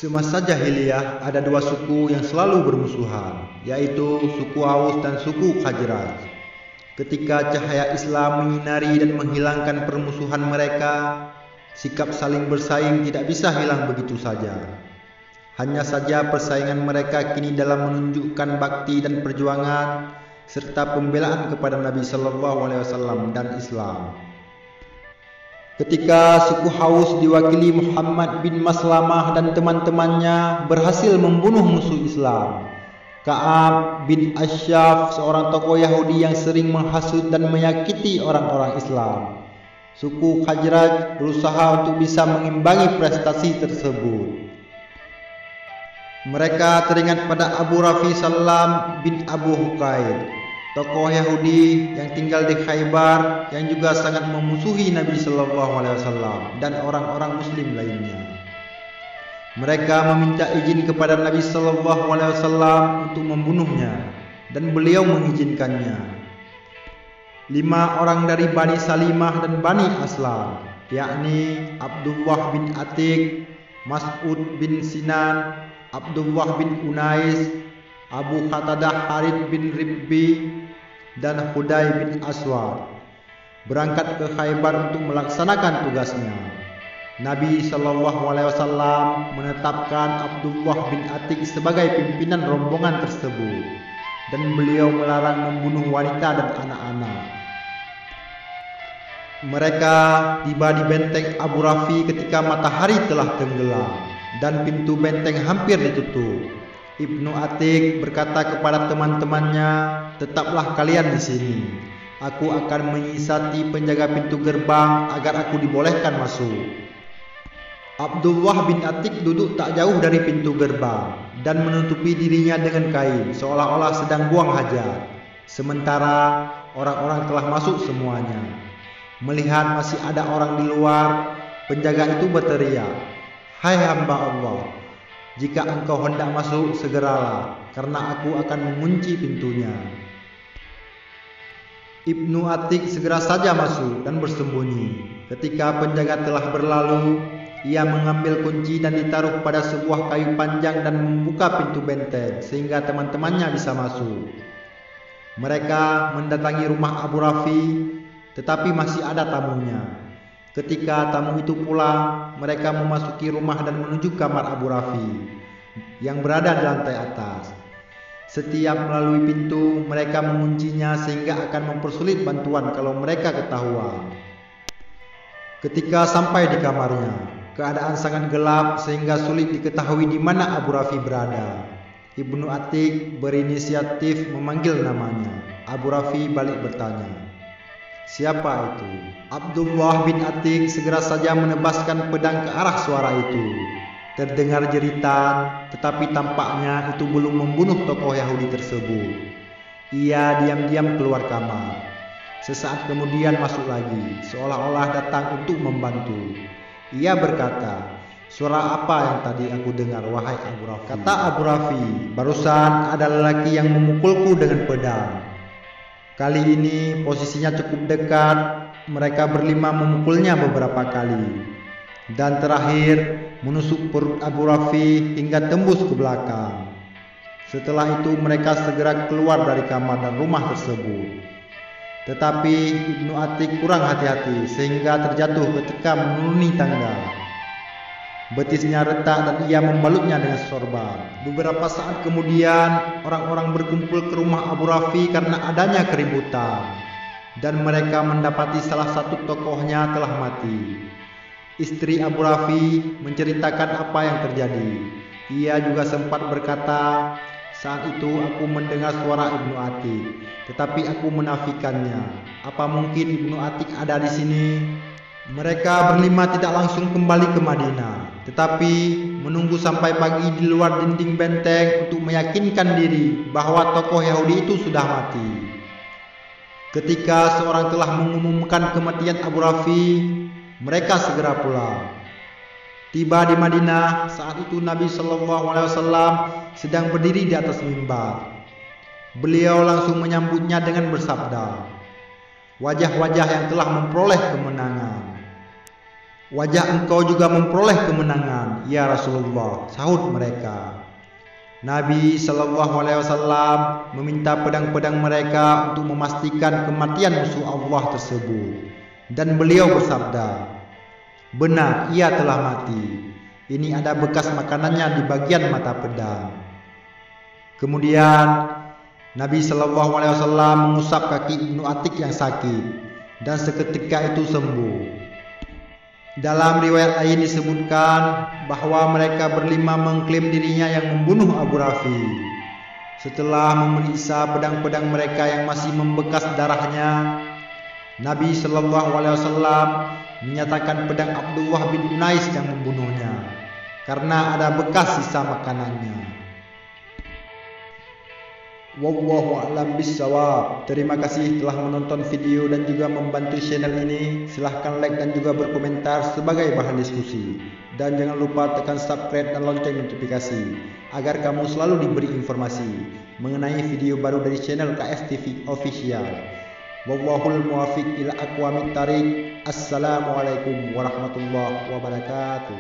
Semasa jahiliyah ada dua suku yang selalu bermusuhan, yaitu suku Aus dan suku Khazraj. Ketika cahaya Islam menyinari dan menghilangkan permusuhan mereka, sikap saling bersaing tidak bisa hilang begitu saja. Hanya saja persaingan mereka kini dalam menunjukkan bakti dan perjuangan serta pembelaan kepada Nabi Sallallahu Alaihi Wasallam dan Islam. Ketika suku Aus diwakili Muhammad bin Maslamah dan teman-temannya berhasil membunuh musuh Islam, Ka'ab bin Asyaf, seorang tokoh Yahudi yang sering menghasut dan menyakiti orang-orang Islam, suku Khazraj berusaha untuk bisa mengimbangi prestasi tersebut. Mereka teringat pada Abu Rafi Salam bin Abu Hukaid, tokoh Yahudi yang tinggal di Khaybar yang juga sangat memusuhi Nabi Sallallahu Alaihi Wasallam dan orang-orang Muslim lainnya. Mereka meminta izin kepada Nabi Sallallahu Alaihi Wasallam untuk membunuhnya, dan beliau mengizinkannya. 5 orang dari Bani Salimah dan Bani Aslam, yakni Abdullah bin Atik, Mas'ud bin Sinan, Abdullah bin Unais, Abu Qatadah Harith bin Ribbi, dan Huday bin Aswad, berangkat ke Khaybar untuk melaksanakan tugasnya. Nabi Sallallahu Alaihi Wasallam menetapkan Abdullah bin Atik sebagai pimpinan rombongan tersebut, dan beliau melarang membunuh wanita dan anak-anak. Mereka tiba di benteng Abu Rafi ketika matahari telah tenggelam dan pintu benteng hampir ditutup. Ibnu Atik berkata kepada teman-temannya, "Tetaplah kalian di sini. Aku akan menyiasati penjaga pintu gerbang agar aku dibolehkan masuk." Abdullah bin Atik duduk tak jauh dari pintu gerbang dan menutupi dirinya dengan kain, seolah-olah sedang buang hajat. Sementara orang-orang telah masuk semuanya. Melihat masih ada orang di luar, penjaga itu berteriak, "Hai hamba Allah, jika engkau hendak masuk, segeralah, karena aku akan mengunci pintunya." Ibnu Atik segera saja masuk dan bersembunyi. Ketika penjaga telah berlalu, ia mengambil kunci dan ditaruh pada sebuah kayu panjang dan membuka pintu benteng sehingga teman-temannya bisa masuk. Mereka mendatangi rumah Abu Rafi, tetapi masih ada tamunya. Ketika tamu itu pulang, mereka memasuki rumah dan menuju kamar Abu Rafi yang berada di lantai atas. Setiap melalui pintu, mereka menguncinya sehingga akan mempersulit bantuan kalau mereka ketahuan. Ketika sampai di kamarnya, keadaan sangat gelap sehingga sulit diketahui di mana Abu Rafi berada. Ibnu Atik berinisiatif memanggil namanya. Abu Rafi balik bertanya, "Siapa itu?" Abdullah bin Atik segera saja menebaskan pedang ke arah suara itu. Terdengar jeritan, tetapi tampaknya itu belum membunuh tokoh Yahudi tersebut. Ia diam-diam keluar kamar. Sesaat kemudian masuk lagi, seolah-olah datang untuk membantu. Ia berkata, "Suara apa yang tadi aku dengar, wahai Abu Rafi?" Kata Abu Rafi, "Barusan ada lelaki yang memukulku dengan pedang. Kali ini posisinya cukup dekat, mereka berlima memukulnya beberapa kali. Dan terakhir menusuk perut Abu Rafi hingga tembus ke belakang. Setelah itu mereka segera keluar dari kamar dan rumah tersebut. Tetapi Ibnu Atik kurang hati-hati sehingga terjatuh ketika menuruni tangga. Betisnya retak dan ia membalutnya dengan sorban. Beberapa saat kemudian orang-orang berkumpul ke rumah Abu Rafi karena adanya keributan, dan mereka mendapati salah satu tokohnya telah mati. Istri Abu Rafi menceritakan apa yang terjadi. Ia juga sempat berkata, "Saat itu aku mendengar suara Ibnu Atik, tetapi aku menafikannya. Apa mungkin Ibnu Atik ada di sini?" Mereka berlima tidak langsung kembali ke Madinah, tetapi menunggu sampai pagi di luar dinding benteng untuk meyakinkan diri bahwa tokoh Yahudi itu sudah mati. Ketika seorang telah mengumumkan kematian Abu Rafi, mereka segera pulang. Tiba di Madinah, saat itu Nabi Sallallahu Alaihi Wasallam sedang berdiri di atas mimbar. Beliau langsung menyambutnya dengan bersabda, "Wajah-wajah yang telah memperoleh kemenangan. Wajah engkau juga memperoleh kemenangan, ya Rasulullah, sahut mereka. Nabi SAW meminta pedang-pedang mereka untuk memastikan kematian musuh Allah tersebut. Dan beliau bersabda, "Benar, ia telah mati. Ini ada bekas makanannya di bagian mata pedang." Kemudian Nabi SAW mengusap kaki Ibnu Atik yang sakit, dan seketika itu sembuh. Dalam riwayat lain disebutkan bahwa mereka berlima mengklaim dirinya yang membunuh Abu Rafi. Setelah memeriksa pedang-pedang mereka yang masih membekas darahnya, Nabi SAW menyatakan pedang Abdullah bin Unais yang membunuhnya karena ada bekas sisa makanannya. Wallahu a'lam bishawab. Terima kasih telah menonton video dan juga membantu channel ini. Silahkan like dan juga berkomentar sebagai bahan diskusi. Dan jangan lupa tekan subscribe dan lonceng notifikasi agar kamu selalu diberi informasi mengenai video baru dari channel KSTV Official. Wallahul muwafiq ila aqwamit thariq. Assalamualaikum warahmatullahi wabarakatuh.